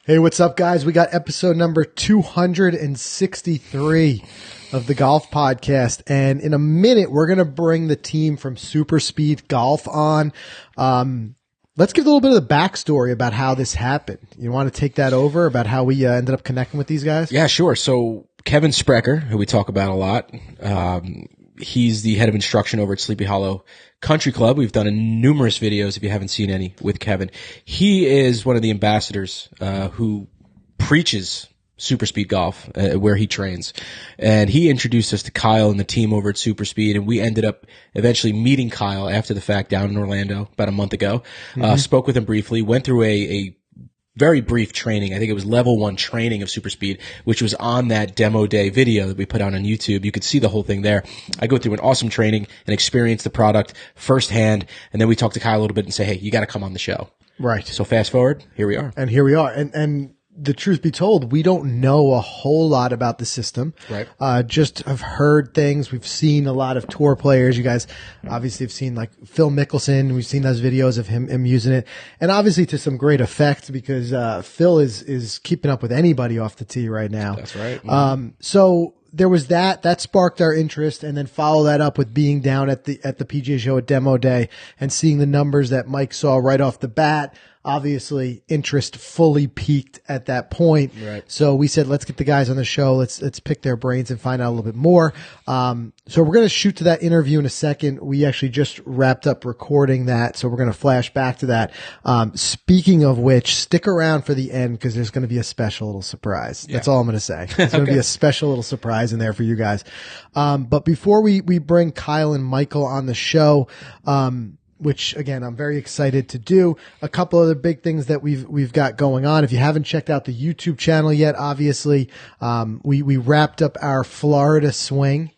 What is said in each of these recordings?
Hey, what's up, guys? We got episode number 263 of the Golf Podcast, and in a minute, we're going to bring the team from SuperSpeed Golf on. Let's give a little bit of the backstory about how this happened. You want to take that over about how we ended up connecting with these guys? Yeah, sure. So Kevin Sprecher, who we talk about a lot, he's the head of instruction over at Sleepy Hollow Country Club. We've done numerous videos, if you haven't seen any, with Kevin. He is one of the ambassadors who preaches SuperSpeed Golf, where he trains. And he introduced us to Kyle and the team over at SuperSpeed, and we ended up eventually meeting Kyle after the fact down in Orlando about a month ago. Spoke with him briefly, went through a very brief training. I think it was level 1 training of SuperSpeed, which was on that demo day video that we put out on YouTube. You could see the whole thing there. I go through an awesome training and experience the product firsthand. And then we talk to Kyle a little bit and say, hey, you got to come on the show. Right. So fast forward, here we are. And here we are. And the truth be told, we don't know a whole lot about the system. Right. Just have heard things. We've seen a lot of tour players. You guys obviously have seen like Phil Mickelson. We've seen those videos of him using it, and obviously to some great effect because Phil is keeping up with anybody off the tee right now. That's right. So there was that sparked our interest, and then follow that up with being down at the PGA show at demo day and seeing the numbers that Mike saw right off the bat. Obviously, interest fully peaked at that point. Right. So we said, let's get the guys on the show. Let's pick their brains and find out a little bit more. So we're going to shoot to that interview in a second. We actually just wrapped up recording that, so we're going to flash back to that. Speaking of which, stick around for the end because there's going to be a special little surprise. Yeah. That's all I'm going to say. There's going to be a special little surprise in there for you guys. But before we bring Kyle and Michael on the show, which again, I'm very excited to do. A couple of the big things that we've got going on. If you haven't checked out the YouTube channel yet, obviously, we wrapped up our Florida swing,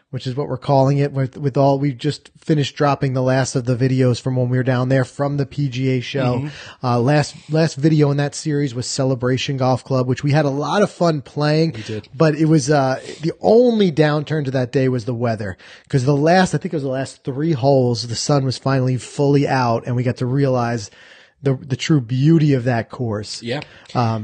which is what we're calling it we just finished dropping the last of the videos from when we were down there from the PGA show. Last video in that series was Celebration Golf Club, which we had a lot of fun playing. We did. But it was, the only downturn to that day was the weather. Cause I think it was the last 3 holes, the sun was finally fully out and we got to realize the true beauty of that course. Yeah.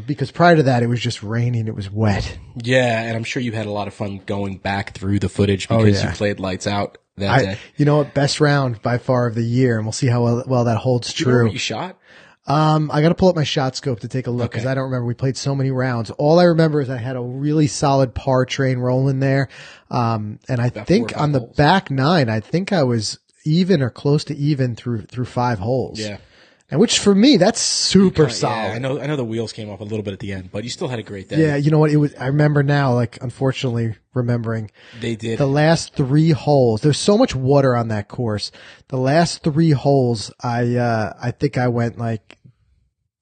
Because prior to that, it was just raining. It was wet. Yeah, and I'm sure you had a lot of fun going back through the footage because you played lights out that day. You know what? Best round by far of the year, and we'll see how well that holds true. Do you remember what you shot? I got to pull up my shot scope to take a look because I don't remember. We played so many rounds. All I remember is I had a really solid par train rolling there. And I think on the back 9, I think I was even or close to even through 5 holes. Yeah. And which for me, that's super solid. Yeah, I know the wheels came off a little bit at the end, but you still had a great day. Yeah, you know what? I remember now, like, unfortunately remembering. They did. The last 3 holes. There's so much water on that course. The last 3 holes, I think I went like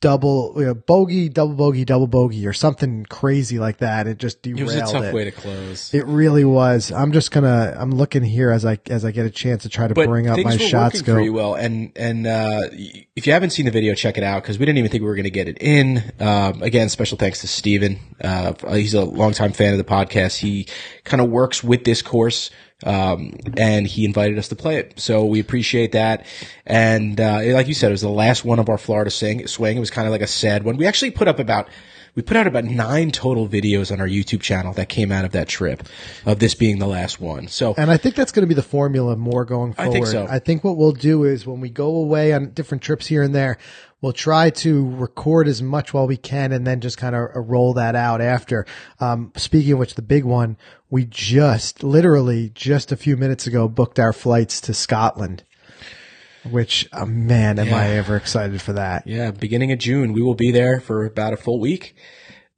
bogey, double bogey, double bogey, or something crazy like that. It just derailed it. It was a tough way to close. It really was. I'm looking here as I get a chance to try to bring up my shot scope. Pretty well. And if you haven't seen the video, check it out because we didn't even think we were going to get it in. Again, special thanks to Steven. He's a longtime fan of the podcast. He kind of works with this course. And he invited us to play it. So we appreciate that. And, like you said, it was the last one of our Florida swing. It was kind of like a sad one. We actually put out about 9 total videos on our YouTube channel that came out of that trip, of this being the last one. So, and I think that's going to be the formula more going forward. I think so. I think what we'll do is when we go away on different trips here and there, we'll try to record as much while we can and then just kind of roll that out after. Speaking of which, the big one, we literally just a few minutes ago booked our flights to Scotland, which, man, am I ever excited for that. Yeah. Beginning of June, we will be there for about a full week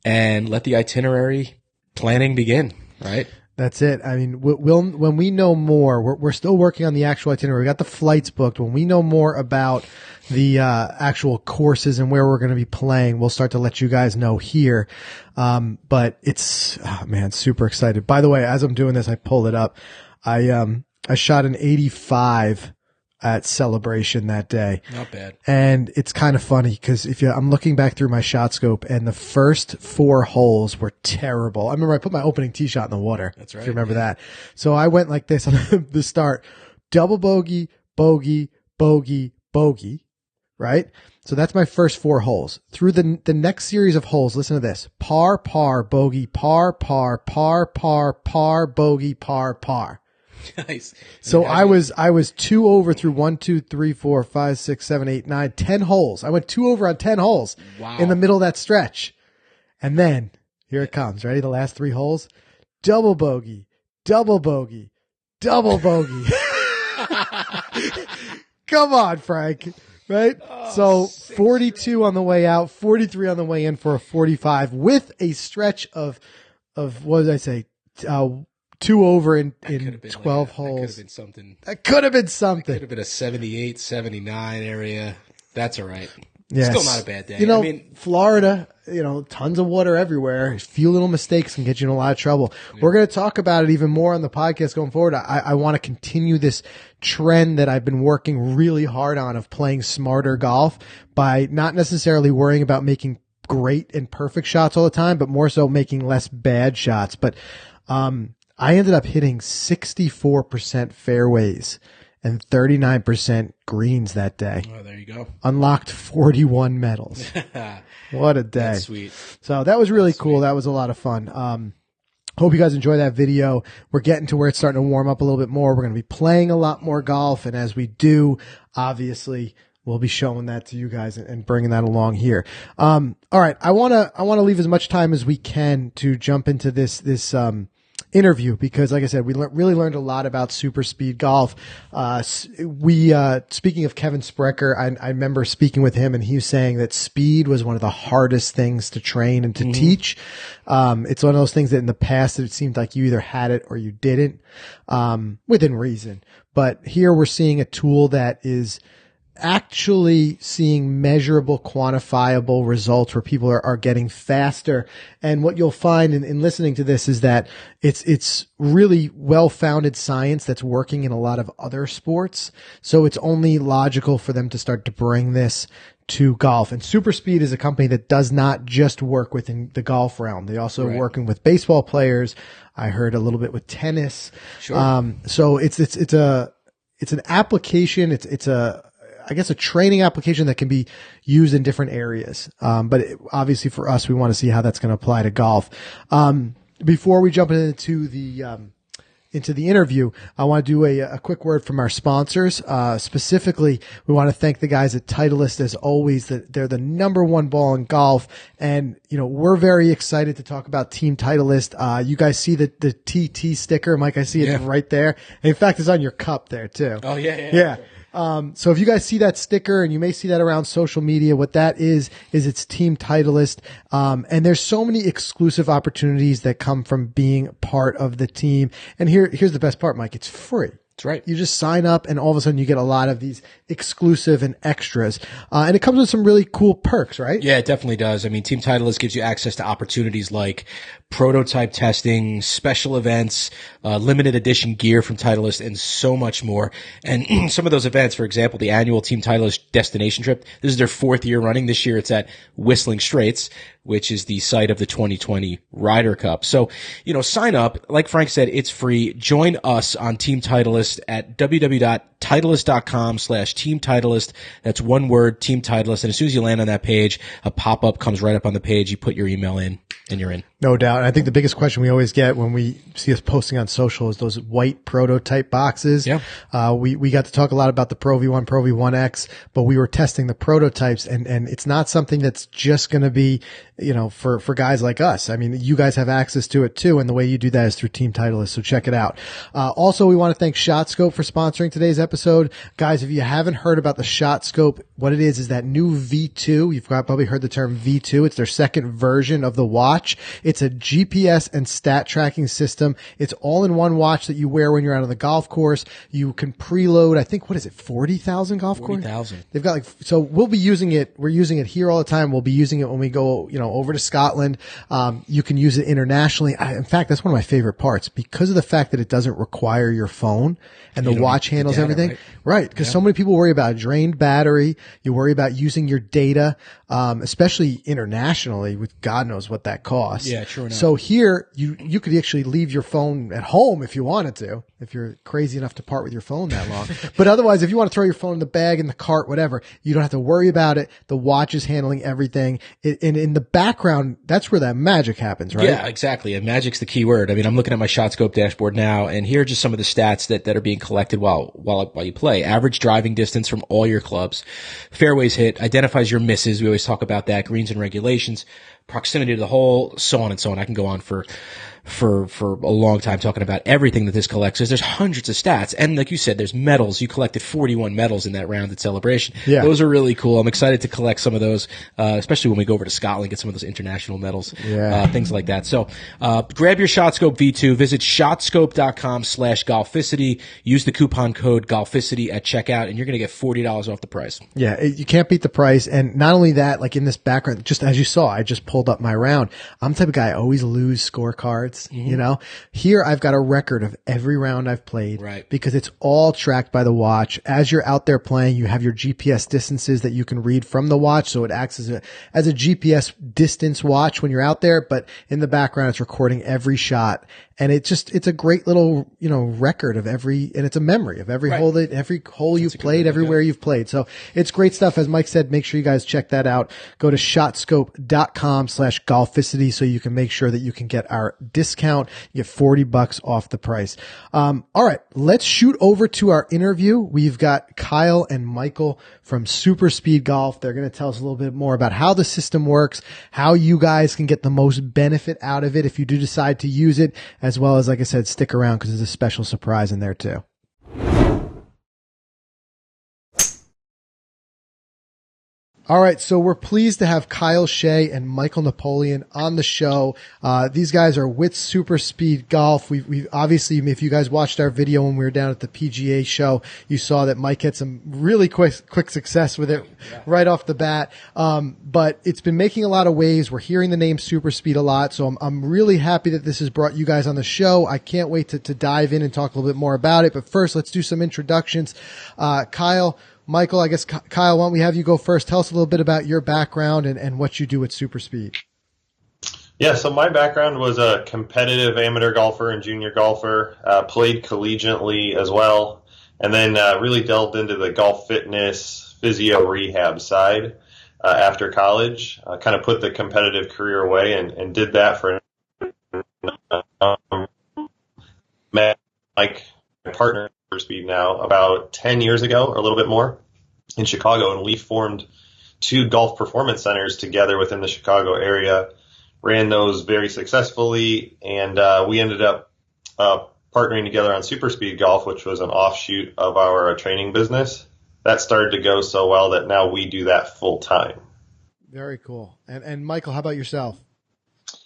and let the itinerary planning begin, right? That's it. I mean, when we know more, we're still working on the actual itinerary. We got the flights booked. When we know more about the actual courses and where we're going to be playing, we'll start to let you guys know here. But it's, super excited. By the way, as I'm doing this, I pulled it up. I shot an 85 at Celebration that day. Not bad. And it's kind of funny because I'm looking back through my shot scope and the first 4 holes were terrible. I remember I put my opening tee shot in the water. That's right. If you remember that. So I went like this on the start, double bogey, bogey, bogey, bogey. right? So that's my first 4 holes. Through the next series of holes, listen to this. Par, par, bogey, par, par, par, par, par, bogey, par, par. Nice. So I was 2 over through 1, 2, 3, 4, 5, 6, 7, 8, 9, 10 holes. I went 2 over on 10 holes in the middle of that stretch. And then here it comes. Ready? The last 3 holes. Double bogey, double bogey, double bogey. Come on, Frank. Right? So 42 on the way out, 43 on the way in for a 45 with a stretch of what did I say? 2 over in 12 holes. That could have been something. Could have been a 78, 79 area. That's all right. Yes. Still not a bad day. You know, Florida, tons of water everywhere. A few little mistakes can get you in a lot of trouble. Yeah. We're going to talk about it even more on the podcast going forward. I want to continue this trend that I've been working really hard on of playing smarter golf by not necessarily worrying about making great and perfect shots all the time, but more so making less bad shots. But I ended up hitting 64% fairways and 39% greens that day. Oh, there you go. Unlocked 41 medals. What a day. That's sweet. So that was really cool. That was a lot of fun. Hope you guys enjoy that video. We're getting to where it's starting to warm up a little bit more. We're going to be playing a lot more golf. And as we do, obviously, we'll be showing that to you guys and bringing that along here. All right. I want to leave as much time as we can to jump into this interview because, like I said, we really learned a lot about SuperSpeed Golf. Speaking of Kevin Sprecher, I remember speaking with him and he was saying that speed was one of the hardest things to train and to teach. It's one of those things that in the past it seemed like you either had it or you didn't, within reason. But here we're seeing a tool that is actually seeing measurable, quantifiable results where people are getting faster. And what you'll find in listening to this is that it's really well-founded science that's working in a lot of other sports. So it's only logical for them to start to bring this to golf. And SuperSpeed is a company that does not just work within the golf realm. They also are working with baseball players. I heard a little bit with tennis. Sure. So it's an application. It's a training application that can be used in different areas. But obviously for us, we want to see how that's going to apply to golf. Before we jump into the interview, I want to do a quick word from our sponsors. Specifically, we want to thank the guys at Titleist as always. That they're the #1 ball in golf. And, we're very excited to talk about Team Titleist. You guys see the TT sticker, Mike? I see it right there. In fact, it's on your cup there too. Oh yeah. So if you guys see that sticker and you may see that around social media, what that is it's Team Titleist. And there's so many exclusive opportunities that come from being part of the team. And here's the best part, Mike. It's free. That's right. You just sign up and all of a sudden you get a lot of these exclusive and extras. And it comes with some really cool perks, right? Yeah, it definitely does. I mean, Team Titleist gives you access to opportunities like prototype testing, special events, limited edition gear from Titleist, and so much more. And some of those events, for example, the annual Team Titleist destination trip, this is their 4th year running. This year it's at Whistling Straits, which is the site of the 2020 Ryder Cup. So, sign up. Like Frank said, it's free. Join us on Team Titleist at www.titleist.com/Team Titleist. That's one word, Team Titleist. And as soon as you land on that page, a pop-up comes right up on the page. You put your email in and you're in. No doubt. And I think the biggest question we always get when we see us posting on social is those white prototype boxes. Yeah. We got to talk a lot about the Pro V1, Pro V1X, but we were testing the prototypes and it's not something that's just going to be, for guys like us. I mean, you guys have access to it too. And the way you do that is through Team Titleist. So check it out. Also, we want to thank ShotScope for sponsoring today's episode. Guys, if you haven't heard about the ShotScope, what it is that new V2. You've probably heard the term V2. It's their second version of the watch. It's a GPS and stat tracking system. It's all in one watch that you wear when you're out on the golf course. You can preload, I think, 40,000 golf courses? 40,000. They've got so we'll be using it. We're using it here all the time. We'll be using it when we go, over to Scotland. You can use it internationally. In fact, that's one of my favorite parts because of the fact that it doesn't require your phone and the watch handles everything. Right. Because so many people worry about a drained battery. You worry about using your data, especially internationally with God knows what that costs. Yeah. Yeah, true enough. So here, you could actually leave your phone at home if you wanted to, if you're crazy enough to part with your phone that long. But otherwise, if you want to throw your phone in the bag, in the cart, whatever, you don't have to worry about it. The watch is handling everything. And in the background, that's where that magic happens, right? Yeah, exactly. And magic's the key word. I mean, I'm looking at my ShotScope dashboard now, and here are just some of the stats that are being collected while you play. Average driving distance from all your clubs, fairways hit, identifies your misses. We always talk about that, greens and regulations, proximity to the hole, so on and so on. I can go on for a long time talking about everything that this collects. There's hundreds of stats. And like you said, there's medals. You collected 41 medals in that round at Celebration. Yeah. Those are really cool. I'm excited to collect some of those, especially when we go over to Scotland, get some of those international medals, things like that. So, grab your ShotScope V2, visit shotscope.com/Golficity, use the coupon code Golficity at checkout, and you're going to get $40 off the price. Yeah, you can't beat the price. And not only that, like in this background, just as you saw, I just pulled up my round. I'm the type of guy, I always lose scorecards. You know, here I've got a record of every round I've played, right? Because it's all tracked by the watch. As you're out there playing, you have your GPS distances that you can read from the watch. So it acts as a GPS distance watch when you're out there, but in the background, it's recording every shot. And it's a great little, record of and it's a memory of every hole you've played, everywhere you've played. So it's great stuff. As Mike said, make sure you guys check that out. Go to shotscope.com/Golficity so you can make sure that you can get our discount. You get $40 off the price. All right, let's shoot over to our interview. We've got Kyle and Michael from SuperSpeed Golf. They're going to tell us a little bit more about how the system works, how you guys can get the most benefit out of it if you do decide to use it, as well as, like I said, stick around because there's a special surprise in there too. All right, so we're pleased to have Kyle Shea and Michael Napoleon on the show. These guys are with SuperSpeed Golf. We obviously, if you guys watched our video when we were down at the PGA show, you saw that Mike had some really quick success with it right off the bat. But it's been making a lot of waves. We're hearing the name SuperSpeed a lot, so I'm really happy that this has brought you guys on the show. I can't wait to dive in and talk a little bit more about it. But first, let's do some introductions. Kyle, Michael, I guess, Kyle, why don't we have you go first? Tell us a little bit about your background and what you do at SuperSpeed. Yeah, so my background was a competitive amateur golfer and junior golfer, played collegiately as well, and then really delved into the golf fitness, physio rehab side after college. Kind of put the competitive career away and did that for Mike, my partner for Speed now, about 10 years ago or a little bit more in Chicago, and we formed 2 golf performance centers together within the Chicago area, ran those very successfully, and we ended up partnering together on SuperSpeed Golf, which was an offshoot of our training business. That started to go so well that now we do that full time. Very cool. And Michael, how about yourself?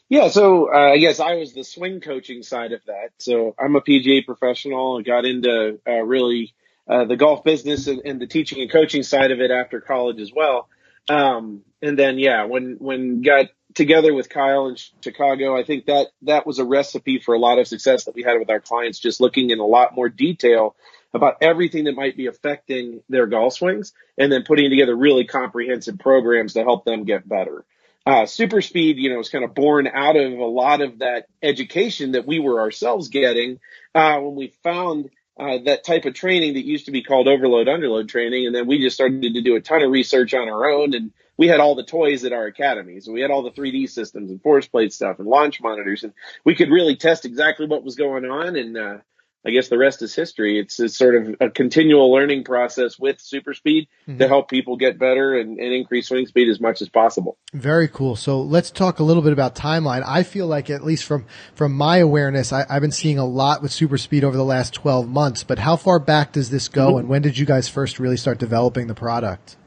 Yeah, so I guess I was the swing coaching side of that. So I'm a PGA professional. I got into really the golf business and the teaching and coaching side of it after college as well. And then, when got together with Kyle in Chicago, I think that was a recipe for a lot of success that we had with our clients, just looking in a lot more detail about everything that might be affecting their golf swings and then putting together really comprehensive programs to help them get better. SuperSpeed, was kind of born out of a lot of that education that we were ourselves getting when we found that type of training that used to be called overload underload training. And then we just started to do a ton of research on our own, and we had all the toys at our academy. So we had all the 3D systems and force plate stuff and launch monitors, and we could really test exactly what was going on. And I guess the rest is history. It's sort of a continual learning process with SuperSpeed to help people get better and increase swing speed as much as possible. Very cool. So let's talk a little bit about timeline. I feel like, at least from my awareness, I've been seeing a lot with SuperSpeed over the last 12 months, but how far back does this go, and when did you guys first really start developing the product?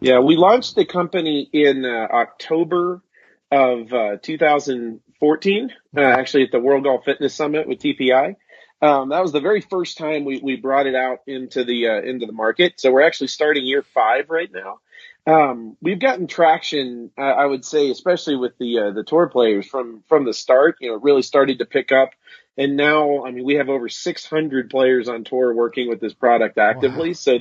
Yeah, we launched the company in October of 2014, actually at the World Golf Fitness Summit with TPI. That was the very first time we brought it out into the market. So we're actually starting year 5 right now. We've gotten traction, I would say, especially with the tour players from the start. You know, it really started to pick up, and now, I mean, we have over 600 players on tour working with this product actively. Wow. So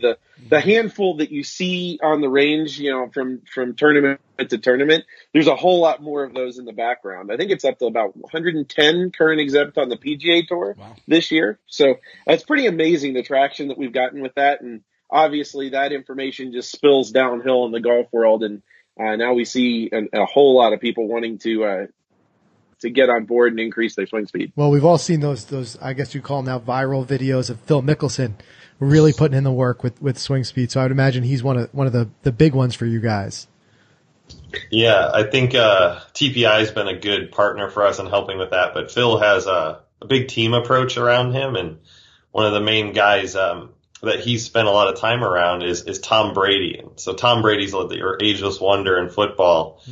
the handful that you see on the range, you know, from tournament to tournament, there's a whole lot more of those in the background. I think it's up to about 110 current exempt on the PGA Tour this year. So that's pretty amazing, the traction that we've gotten with that, and obviously that information just spills downhill in the golf world, and now we see a whole lot of people wanting to get on board and increase their swing speed. Well, we've all seen those I guess you call them now viral videos of Phil Mickelson really putting in the work with swing speed. So I would imagine he's one of the big ones for you guys. Yeah, I think TPI has been a good partner for us in helping with that, but Phil has a big team approach around him, and one of the main guys that he's spent a lot of time around is Tom Brady. So Tom Brady's your ageless wonder in football.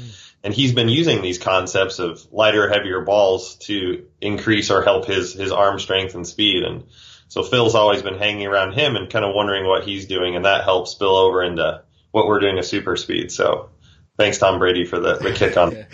And he's been using these concepts of lighter, heavier balls to increase or help his arm strength and speed. And so Phil's always been hanging around him and kind of wondering what he's doing, and that helps spill over into what we're doing at SuperSpeed. So thanks, Tom Brady, for the kick on.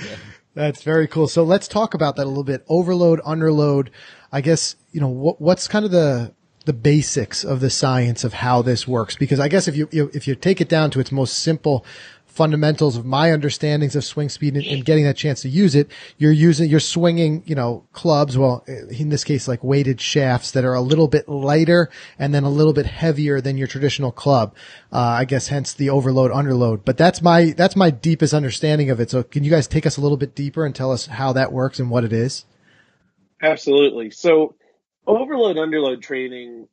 That's very cool. So let's talk about that a little bit. Overload, underload. I guess, you know, what's kind of the basics of the science of how this works? Because I guess if you take it down to its most simple fundamentals of my understandings of swing speed and getting that chance to use it, you're swinging, you know, clubs. Well, in this case, like weighted shafts that are a little bit lighter and then a little bit heavier than your traditional club. I guess hence the overload, underload. But that's my deepest understanding of it. So can you guys take us a little bit deeper and tell us how that works and what it is? Absolutely. So overload, underload training,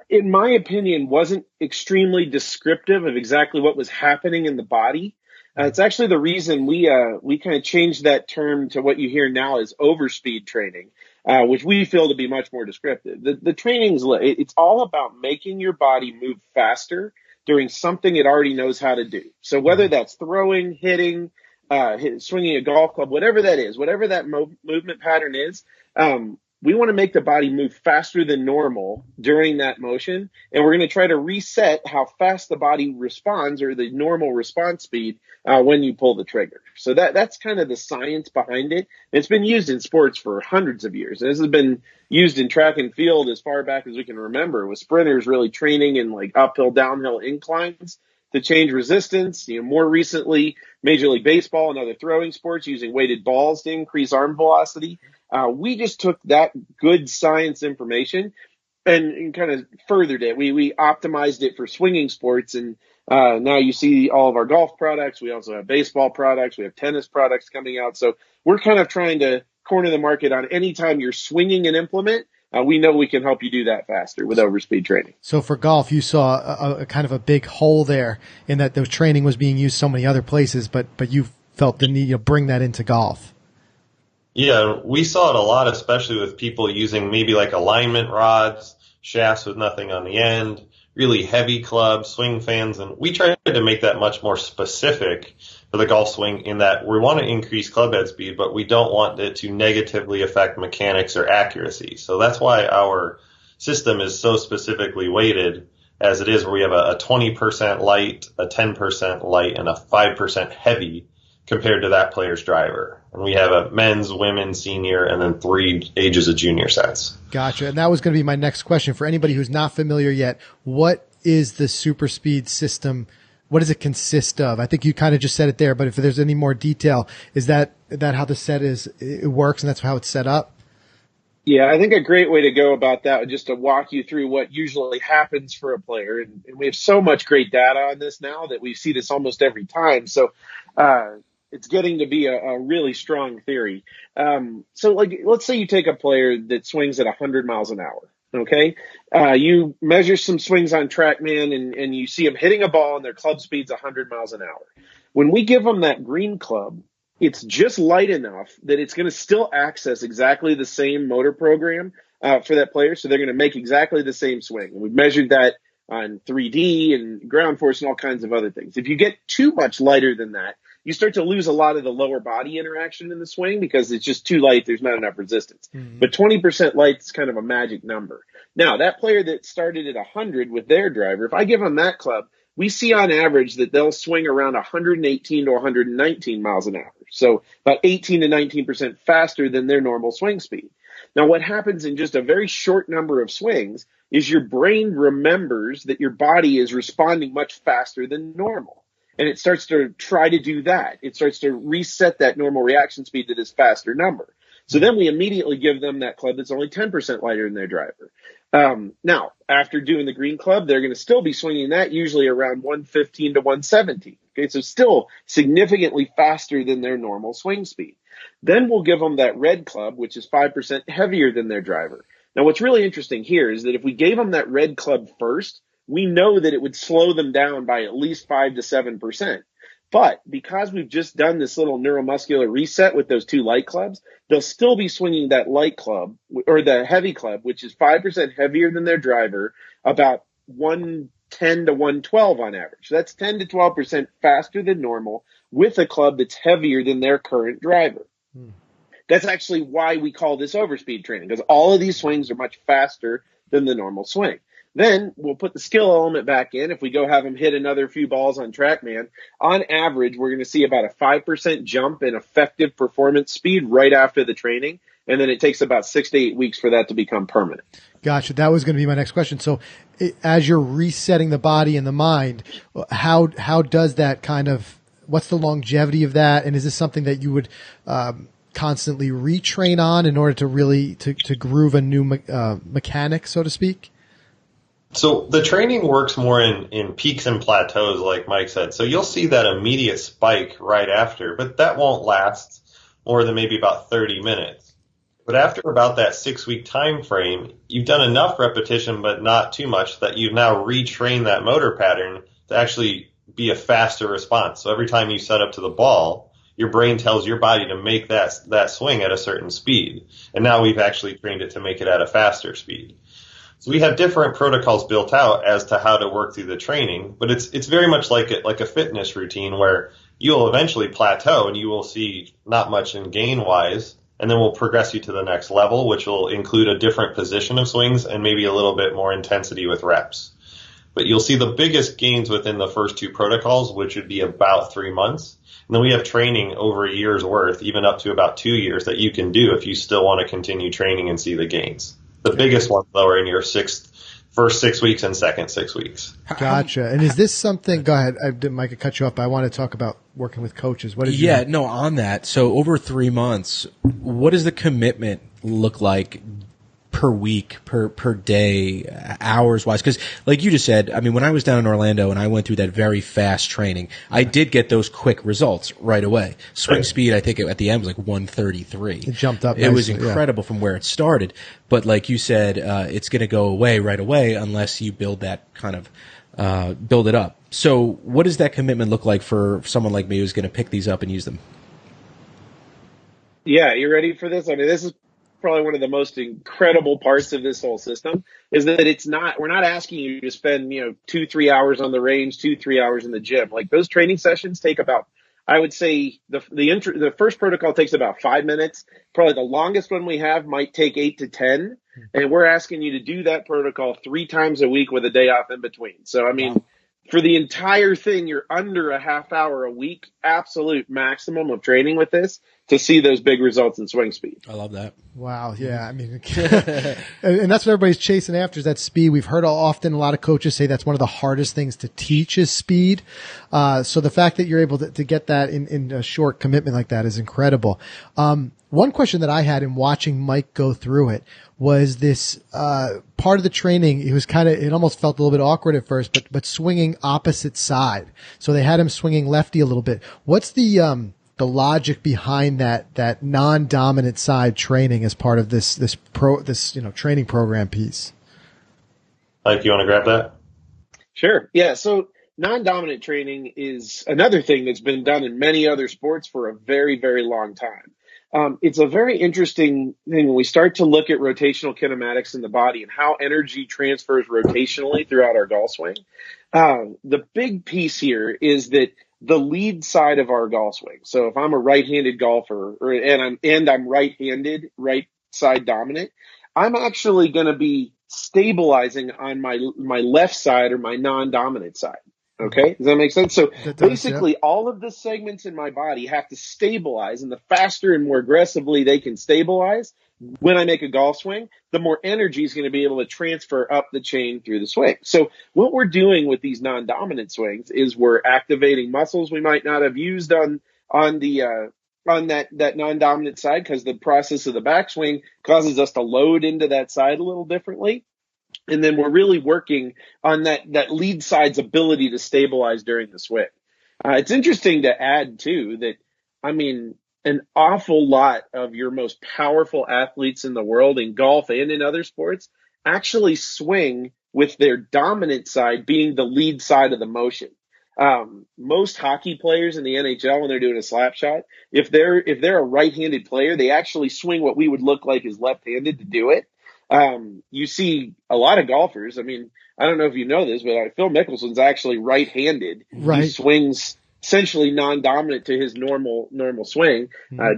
in my opinion, wasn't extremely descriptive of exactly what was happening in the body. It's actually the reason we kind of changed that term to what you hear now as OverSpeed training, which we feel to be much more descriptive. The training's it's all about making your body move faster doing something it already knows how to do. So whether that's throwing, hitting, swinging a golf club, whatever that is, whatever that movement pattern is, we want to make the body move faster than normal during that motion, and we're going to try to reset how fast the body responds, or the normal response speed, when you pull the trigger. So that's kind of the science behind it. It's been used in sports for hundreds of years. This has been used in track and field as far back as we can remember, with sprinters really training in like uphill, downhill inclines to change resistance. You know, more recently, Major League Baseball and other throwing sports using weighted balls to increase arm velocity. We just took that good science information and kind of furthered it. We optimized it for swinging sports, and now you see all of our golf products. We also have baseball products. We have tennis products coming out. So we're kind of trying to corner the market on any time you're swinging an implement. We know we can help you do that faster with OverSpeed training. So for golf, you saw a kind of a big hole there in that the training was being used so many other places, but you felt the need to bring that into golf. Yeah, we saw it a lot, especially with people using maybe like alignment rods, shafts with nothing on the end, really heavy clubs, swing fans, and we tried to make that much more specific for the golf swing, in that we want to increase club head speed, but we don't want it to negatively affect mechanics or accuracy. So that's why our system is so specifically weighted as it is, where we have a 20% light, a 10% light, and a 5% heavy compared to that player's driver. And we have a men's, women's, senior, and then 3 ages of junior sets. Gotcha. And that was going to be my next question. For anybody who's not familiar yet, what is the SuperSpeed system? What does it consist of? I think you kind of just said it there, but if there's any more detail, is that how the set it works and that's how it's set up? Yeah, I think a great way to go about that would just to walk you through what usually happens for a player. And we have so much great data on this now that we see this almost every time. So, it's getting to be a really strong theory. So like, let's say you take a player that swings at 100 miles an hour. Okay. You measure some swings on TrackMan and you see them hitting a ball and their club speed's 100 miles an hour. When we give them that green club, it's just light enough that it's going to still access exactly the same motor program, for that player. So they're going to make exactly the same swing. And we've measured that on 3D and ground force and all kinds of other things. If you get too much lighter than that, you start to lose a lot of the lower body interaction in the swing because it's just too light. There's not enough resistance. Mm-hmm. But 20% light is kind of a magic number. Now, that player that started at 100 with their driver, if I give them that club, we see on average that they'll swing around 118 to 119 miles an hour. So about 18 to 19% faster than their normal swing speed. Now, what happens in just a very short number of swings is your brain remembers that your body is responding much faster than normal. And it starts to try to do that. It starts to reset that normal reaction speed to this faster number. So then we immediately give them that club that's only 10% lighter than their driver. Now, after doing the green club, they're going to still be swinging that usually around 115 to 117. Okay, so still significantly faster than their normal swing speed. Then we'll give them that red club, which is 5% heavier than their driver. Now, what's really interesting here is that if we gave them that red club first, we know that it would slow them down by at least 5 to 7%. But because we've just done this little neuromuscular reset with those two light clubs, they'll still be swinging that light club or the heavy club, which is 5% heavier than their driver, about 110 to 112 on average. So that's 10 to 12% faster than normal with a club that's heavier than their current driver. That's actually why we call this overspeed training, because all of these swings are much faster than the normal swing. Then we'll put the skill element back in. If we go have them hit another few balls on TrackMan, on average, we're going to see about a 5% jump in effective performance speed right after the training. And then it takes about 6 to 8 weeks for that to become permanent. Gotcha. That was going to be my next question. So as you're resetting the body and the mind, how does that kind of, what's the longevity of that? And is this something that you would, constantly retrain on in order to really, to groove a new, mechanic, so to speak? So the training works more in peaks and plateaus, like Mike said. So you'll see that immediate spike right after, but that won't last more than maybe about 30 minutes. But after about that 6-week time frame, you've done enough repetition, but not too much, that you've now retrained that motor pattern to actually be a faster response. So every time you set up to the ball, your brain tells your body to make that swing at a certain speed. And now we've actually trained it to make it at a faster speed. So we have different protocols built out as to how to work through the training, but it's very much like a fitness routine where you'll eventually plateau and you will see not much in gain wise, and then we'll progress you to the next level, which will include a different position of swings and maybe a little bit more intensity with reps. But you'll see the biggest gains within the first two protocols, which would be about 3 months. And then we have training over a year's worth, even up to about 2 years, that you can do if you still want to continue training and see the gains. The biggest ones, though, are in your first 6 weeks and second 6 weeks. Gotcha. And is this something, go ahead, I didn't, Mike, cut you off, but I want to talk about working with coaches. What is on that. So over 3 months, what does the commitment look like per week, per day, hours wise? Because like you just said, I mean, when I was down in Orlando and I went through that very fast training, I did get those quick results right away. Swing speed, I think at the end was like 133. It jumped up. It was incredible from where it started. But like you said, it's going to go away right away unless you build that kind of, build it up. So what does that commitment look like for someone like me who's going to pick these up and use them? Yeah, you ready for this? I mean, this is probably one of the most incredible parts of this whole system is that we're not asking you to spend, 2-3 hours on the range, 2-3 hours in the gym. Like those training sessions take about, I would say the first protocol takes about 5 minutes. Probably the longest one we have might take 8 to 10. And we're asking you to do that protocol 3 times a week with a day off in between. So, I mean, for the entire thing, you're under a half hour a week, absolute maximum of training with this to see those big results in swing speed. I love that. Wow. Yeah. I mean, and that's what everybody's chasing after is that speed. We've heard often a lot of coaches say that's one of the hardest things to teach is speed. So the fact that you're able to get that in a short commitment like that is incredible. One question that I had in watching Mike go through it was this, part of the training. It almost felt a little bit awkward at first, but swinging opposite side. So they had him swinging lefty a little bit. What's the logic behind that non-dominant side training as part of this training program piece? Mike, you want to grab that? Sure. Yeah. So non-dominant training is another thing that's been done in many other sports for a very, very long time. It's a very interesting thing when we start to look at rotational kinematics in the body and how energy transfers rotationally throughout our golf swing. The big piece here is that the lead side of our golf swing. So if I'm a right-handed golfer and I'm right-handed, right side dominant, I'm actually going to be stabilizing on my left side or my non-dominant side. Okay, does that make sense? So That does, basically, all of the segments in my body have to stabilize, and the faster and more aggressively they can stabilize when I make a golf swing, the more energy is going to be able to transfer up the chain through the swing. So what we're doing with these non-dominant swings is we're activating muscles we might not have used on that non-dominant side, because the process of the backswing causes us to load into that side a little differently. And then we're really working on that lead side's ability to stabilize during the swing. It's interesting to add too that, I mean, an awful lot of your most powerful athletes in the world in golf and in other sports actually swing with their dominant side being the lead side of the motion. Most hockey players in the NHL, when they're doing a slap shot, if they're a right-handed player, they actually swing what we would look like as left-handed to do it. You see a lot of golfers. I mean, I don't know if you know this, but Phil Mickelson's actually right-handed. Right. He swings essentially non-dominant to his normal swing.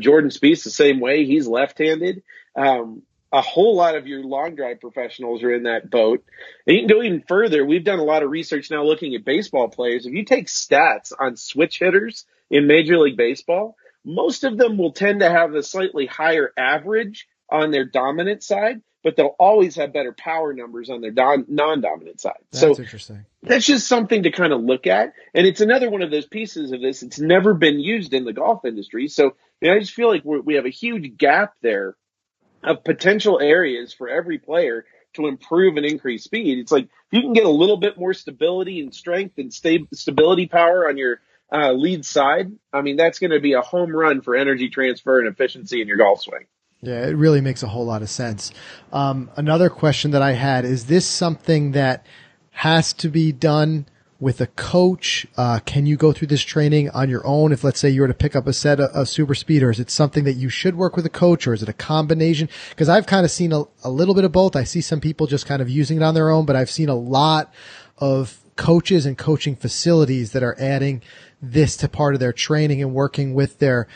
Jordan Spieth's the same way. He's left-handed. A whole lot of your long drive professionals are in that boat. And you can go even further. We've done a lot of research now looking at baseball players. If you take stats on switch hitters in Major League Baseball, most of them will tend to have a slightly higher average on their dominant side, but they'll always have better power numbers on their non-dominant side. That's interesting. That's just something to kind of look at. And it's another one of those pieces of this. It's never been used in the golf industry. So I just feel like we have a huge gap there of potential areas for every player to improve and increase speed. It's like, if you can get a little bit more stability and strength and stability power on your lead side, I mean, that's going to be a home run for energy transfer and efficiency in your golf swing. Yeah, it really makes a whole lot of sense. Another question that I had, is this something that has to be done with a coach? Can you go through this training on your own if, let's say, you were to pick up a set of SuperSpeed, or is it something that you should work with a coach, or is it a combination? Because I've kind of seen a little bit of both. I see some people just kind of using it on their own, but I've seen a lot of coaches and coaching facilities that are adding this to part of their training and working with their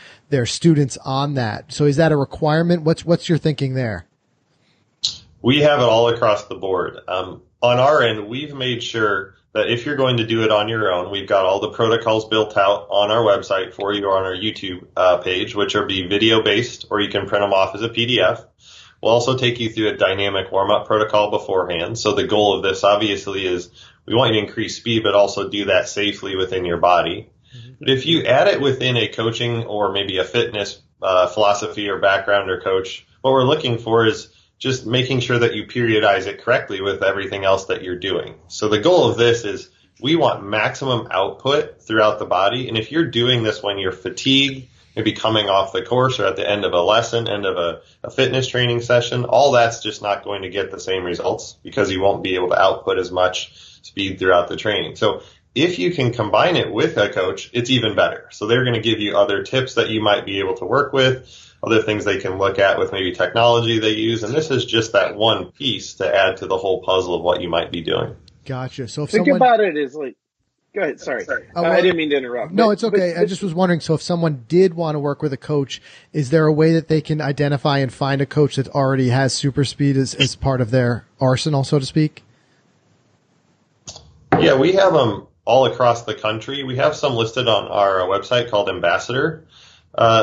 students on that. So is that a requirement? What's your thinking there? We have it all across the board. On our end, we've made sure that if you're going to do it on your own, we've got all the protocols built out on our website for you, or on our YouTube page, which will be video based, or you can print them off as a PDF. We'll also take you through a dynamic warm-up protocol beforehand. So the goal of this obviously is we want you to increase speed, but also do that safely within your body. Mm-hmm. But if you add it within a coaching or maybe a fitness philosophy or background or coach, what we're looking for is just making sure that you periodize it correctly with everything else that you're doing. So the goal of this is we want maximum output throughout the body. And if you're doing this when you're fatigued, maybe coming off the course or at the end of a lesson, end of a fitness training session, all that's just not going to get the same results because you won't be able to output as much speed throughout the training. So if you can combine it with a coach, it's even better. So they're going to give you other tips that you might be able to work with, other things they can look at with maybe technology they use. And this is just that one piece to add to the whole puzzle of what you might be doing. Gotcha. So if Think about it as like, go ahead. Sorry. I didn't mean to interrupt. No, it's okay. I just was wondering, so if someone did want to work with a coach, is there a way that they can identify and find a coach that already has SuperSpeed as part of their arsenal, so to speak? Yeah, we have them all across the country. We have some listed on our website called Ambassador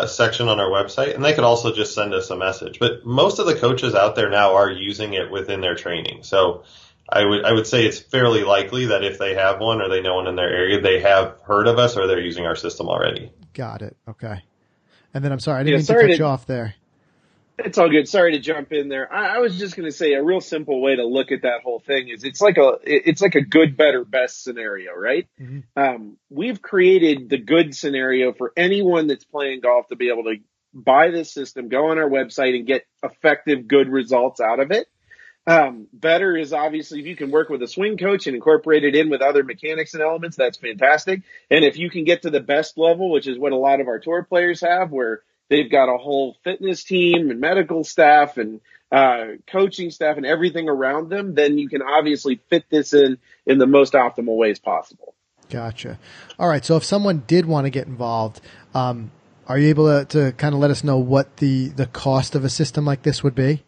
section on our website, and they could also just send us a message. But most of the coaches out there now are using it within their training. So I would say it's fairly likely that if they have one or they know one in their area, they have heard of us or they're using our system already. Got it. Okay. And then I'm sorry, I didn't mean to cut you off there. It's all good. Sorry to jump in there. I was just going to say a real simple way to look at that whole thing is it's like a good, better, best scenario, right? Mm-hmm. We've created the good scenario for anyone that's playing golf to be able to buy this system, go on our website and get effective, good results out of it. Better is obviously if you can work with a swing coach and incorporate it in with other mechanics and elements, that's fantastic. And if you can get to the best level, which is what a lot of our tour players have, where they've got a whole fitness team and medical staff and coaching staff and everything around them, then you can obviously fit this in the most optimal ways possible. Gotcha. All right. So if someone did want to get involved, are you able to kind of let us know what the cost of a system like this would be?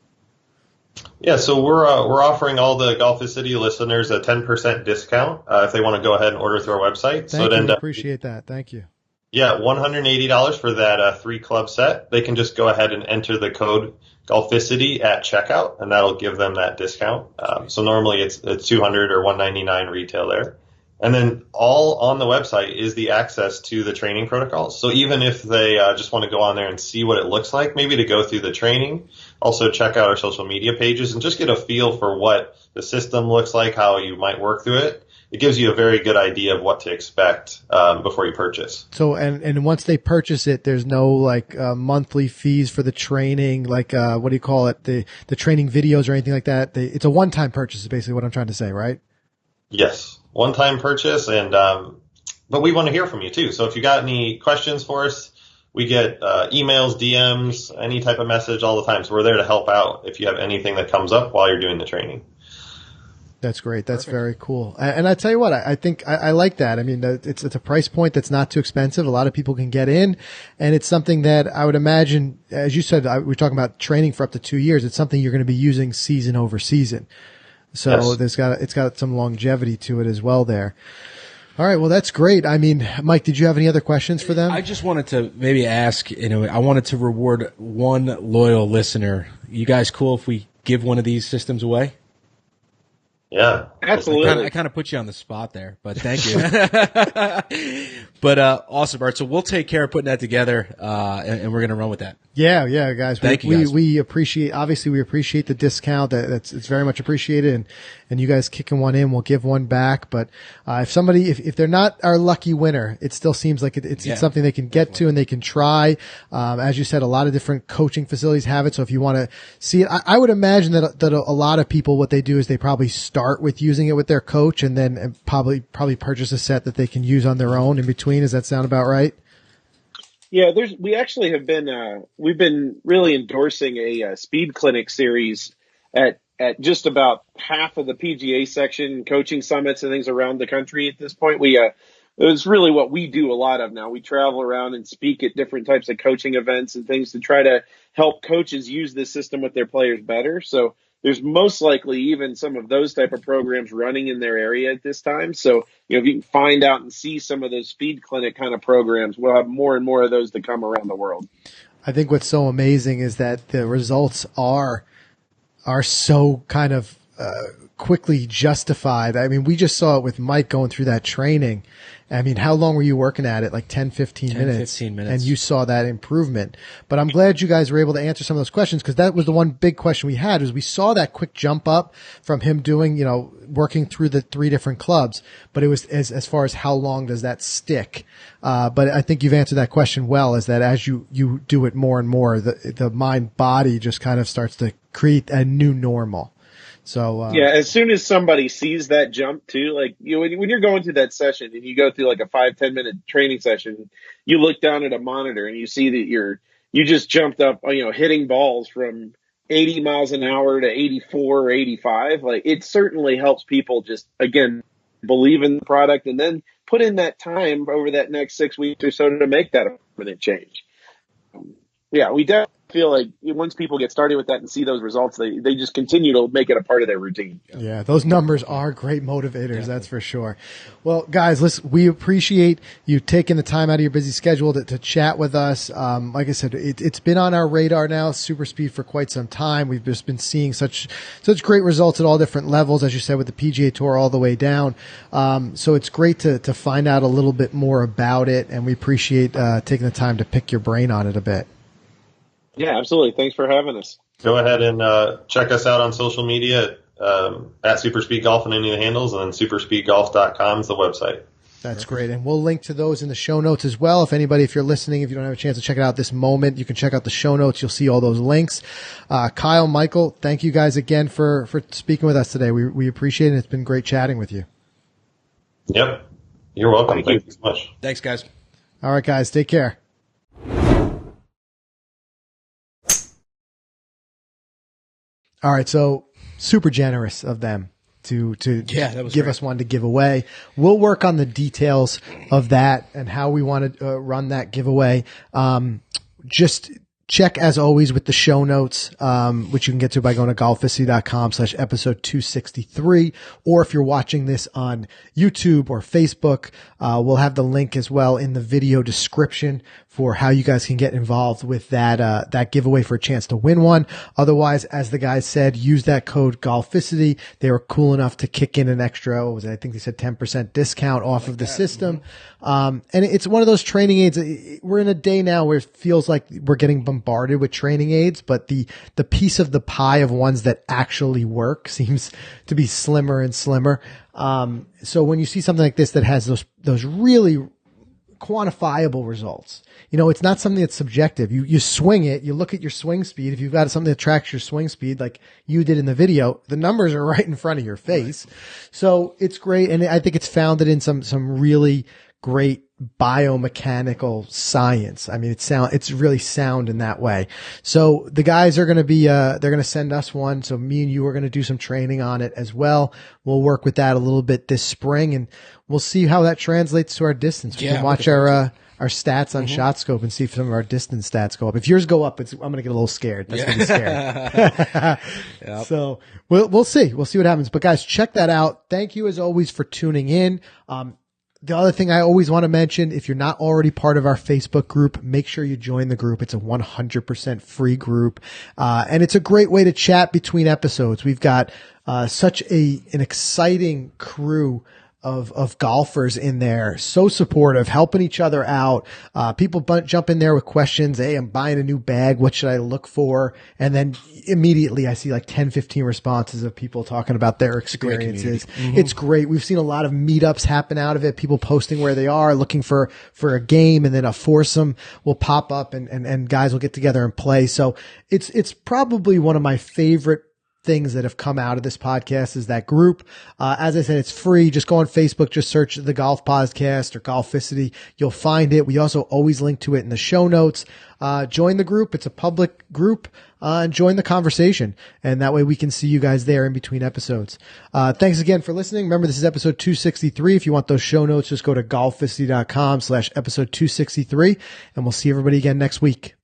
Yeah, so we're offering all the Golficity listeners a 10% discount if they want to go ahead and order through our website. Thank you. We appreciate that. Thank you. Yeah, $180 for that 3-club set. They can just go ahead and enter the code Golficity at checkout, and that'll give them that discount. So normally it's $200 or $199 retail there. And then all on the website is the access to the training protocols. So even if they just want to go on there and see what it looks like, maybe to go through the training, also check out our social media pages and just get a feel for what the system looks like, how you might work through it. It gives you a very good idea of what to expect before you purchase. So, and once they purchase it, there's no like monthly fees for the training, like what do you call it, the training videos or anything like that. It's a one-time purchase, is basically what I'm trying to say, right? Yes, one-time purchase, and but we want to hear from you too. So if you got any questions for us, we get emails, DMs, any type of message all the time. So we're there to help out if you have anything that comes up while you're doing the training. That's great. That's very cool. And I tell you what, I think I like that. I mean, it's a price point that's not too expensive. A lot of people can get in, and it's something that I would imagine, as you said, we're talking about training for up to 2 years. It's something you're going to be using season over season. So yes. It's got some longevity to it as well there. All right. Well, that's great. I mean, Mike, did you have any other questions for them? I just wanted to maybe ask, I wanted to reward one loyal listener. You guys cool if we give one of these systems away? Yeah, absolutely. I kind of put you on the spot there, but thank you. But awesome, Art. So we'll take care of putting that together, and we're going to run with that. Yeah, guys. Thank you, guys. We appreciate the discount. It's very much appreciated, and you guys kicking one in, we'll give one back. But if they're not our lucky winner, it still seems like it's something they can get to and they can try. As you said, a lot of different coaching facilities have it. So if you want to see it, I would imagine that a lot of people, what they do is they probably start with using it with their coach, and then probably purchase a set that they can use on their own in between. Does that sound about right? Yeah, we actually have been we've been really endorsing a speed clinic series at just about half of the PGA section coaching summits and things around the country at this point. It's really what we do a lot of now. We travel around and speak at different types of coaching events and things to try to help coaches use this system with their players better. So there's most likely even some of those type of programs running in their area at this time. So, if you can find out and see some of those speed clinic kind of programs, we'll have more and more of those to come around the world. I think what's so amazing is that the results are so kind of quickly justified. I mean, we just saw it with Mike going through that training. I mean, how long were you working at it? Like 10, 15 minutes. 15 minutes. And you saw that improvement. But I'm glad you guys were able to answer some of those questions, because that was the one big question we had, was we saw that quick jump up from him doing, working through the 3 different clubs. But it was as far as how long does that stick? But I think you've answered that question well, is that as you do it more and more, the mind body just kind of starts to create a new normal. So as soon as somebody sees that jump too, like when you're going through that session and you go through like a 5-10 minute training session, you look down at a monitor and you see that you just jumped up, hitting balls from 80 miles an hour to 84 or 85. Like, it certainly helps people just, again, believe in the product and then put in that time over that next 6 weeks or so to make that a permanent change. We definitely feel like once people get started with that and see those results, they just continue to make it a part of their routine. Yeah, those numbers are great motivators, that's for sure. Well, guys, listen, we appreciate you taking the time out of your busy schedule to chat with us. Like I said, it's been on our radar now, SuperSpeed, for quite some time. We've just been seeing such great results at all different levels, as you said, with the PGA Tour all the way down. So it's great to find out a little bit more about it, and we appreciate taking the time to pick your brain on it a bit. Yeah, absolutely. Thanks for having us. Go ahead and check us out on social media at SuperSpeed Golf on any of the handles, and then superspeedgolf.com is the website. That's great. And we'll link to those in the show notes as well. If you're listening, if you don't have a chance to check it out this moment, you can check out the show notes. You'll see all those links. Kyle, Michael, thank you guys again for speaking with us today. We appreciate it. It's been great chatting with you. Yep. You're welcome. Thank you so much. Thanks, guys. All right, guys. Take care. All right, so super generous of them to give us one to give away. We'll work on the details of that and how we want to run that giveaway. Just check, as always, with the show notes, which you can get to by going to golficity.com/episode 263. Or if you're watching this on YouTube or Facebook, we'll have the link as well in the video description for how you guys can get involved with that giveaway for a chance to win one. Otherwise, as the guys said, use that code Golficity. They were cool enough to kick in an extra, what was it? I think they said 10% discount off of the system. And it's one of those training aids. We're in a day now where it feels like we're getting bombarded with training aids, but the piece of the pie of ones that actually work seems to be slimmer and slimmer. So when you see something like this that has those really quantifiable results, it's not something that's subjective. You swing it, you look at your swing speed. If you've got something that tracks your swing speed, like you did in the video, the numbers are right in front of your face. Right. So it's great. And I think it's founded in some really great biomechanical science. I mean, it's really sound in that way. So the guys are going to be, they're going to send us one. So me and you are going to do some training on it as well. We'll work with that a little bit this spring, and we'll see how that translates to our distance. We can watch our stats on ShotScope and see if some of our distance stats go up. If yours go up, I'm going to get a little scared. That's going to be scary. Yep. So we'll see. We'll see what happens. But guys, check that out. Thank you as always for tuning in. The other thing I always want to mention, if you're not already part of our Facebook group, make sure you join the group. It's a 100% free group. And it's a great way to chat between episodes. We've got, such an exciting crew of golfers in there. So supportive, helping each other out. People jump in there with questions. Hey, I'm buying a new bag. What should I look for? And then immediately I see like 10, 15 responses of people talking about their experiences. It's great. We've seen a lot of meetups happen out of it. People posting where they are, looking for a game, and then a foursome will pop up and guys will get together and play. So it's probably one of my favorite things that have come out of this podcast is that group. As I said, it's free. Just go on Facebook, just search the Golf Podcast or Golficity. You'll find it. We also always link to it in the show notes. Join the group. It's a public group, and join the conversation. And that way we can see you guys there in between episodes. Thanks again for listening. Remember, this is episode 263. If you want those show notes, just go to golficity.com/episode 263, and we'll see everybody again next week.